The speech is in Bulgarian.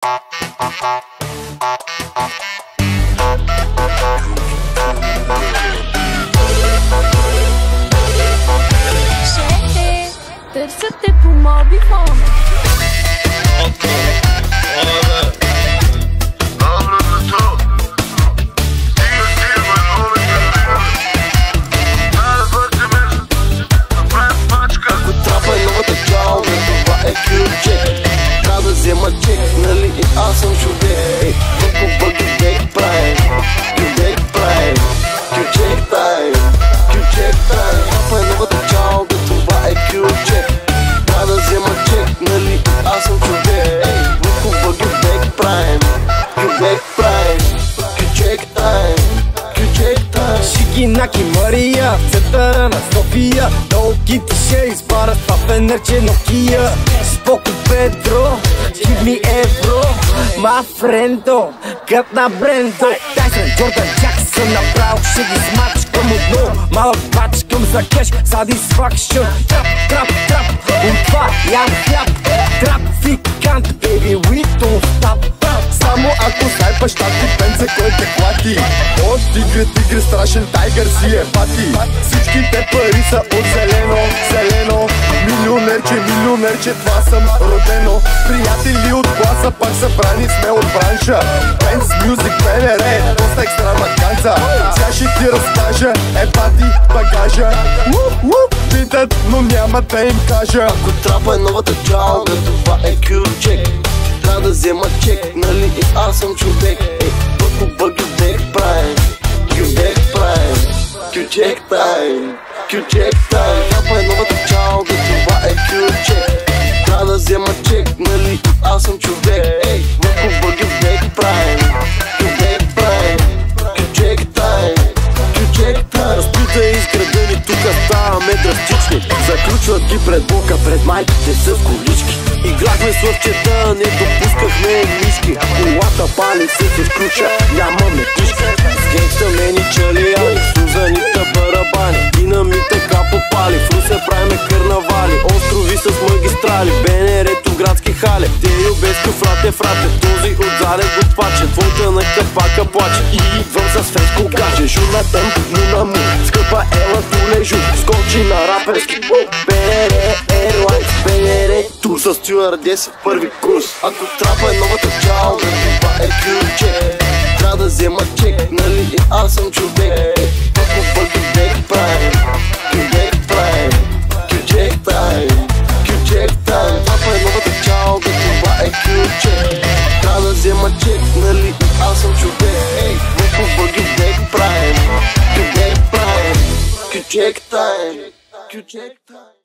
Търсят те по мобифона. Ако трапа е новата чалга, това е Q-Check. Трябва да взема чек, нали и аз съм човек. Върху бъги бек правим, Q-Check правим, Q-Check тайм, Q-Check тайм. Трапа е новата чалга, това е Q-Check. Трябва да взема чек, нали и аз съм човек. Върху бъги бек правим, Q-Check правим, Q-Check тайм, Q-Check тайм. Шигинаки Мария, в центъра на София. Долгите ще избарат това фенерче Нокия. Споко Педро, give me евро. My friendo, кът на Брендо. Тайсън, Джордан, Джаксън, направо ще ги смачкам отново. Малък бачкам за кеш, satisfaction. Трап, трап, трап, от това ям хляб. Трафикант, baby, we don't stop. Само ако знай баща ти пенце, кой те клати. От тигър, страшен тайгър си е пати. Всичките пари са от зелено, зелено. Милионерче, това съм родено. Приятели от класа, пак събрани сме от бранша. Пенс, мюзик, БНР, доста екстраваганца. Сега ще ти разкажа, пати багажа. Питат, но няма да им кажа. Ако трапа е новата чалга, това е Q-Check. Трябва да взема чек, нали и аз съм човек. Върху бъги бек правим, Q-Check правим, Q-Check тайм, Q-Check тайм. Трапа е новата чалга, това е Q-Check. Трябва да взема чек, нали и аз съм човек. Върху бъги бек правим, Q-Check правим, Q-Check тайм, Q-Check тайм. Разпита изградени, тука ставаме драстични. Заключват ги пред блока, пред майките с колички. Играхме с лъвчета, не допускахме мишки. Колата пали се включа, нямаме тишки. С генгстамени чалияли, сузаните барабани. Динамита капо пали, в Русе правиме карнавали. Острови с магистрали, БНР-то градски хали. Терио Беско, фрате, този отзаде го паче. Твоята на капака плаче и идвам с френско гадже. Журна тем, луна му, скъпа ела полежу. Скочи на раперски БНР Airlines, БНР тур с стюардеси в първи курс. Ако трапа е новата чалга, това е Q-Check. Трябва да взема чек, нали и аз съм човек. Върху бъги бек правим, Q-Check правим, Q-Check тайм, Q-Check тайм. Трапа е новата чалга, това е Q-Check. Трябва да взема чек, нали и аз съм човек. Върху бъги бек правим, Q-Check правим, Q-Check тайм, Q-Check тайм.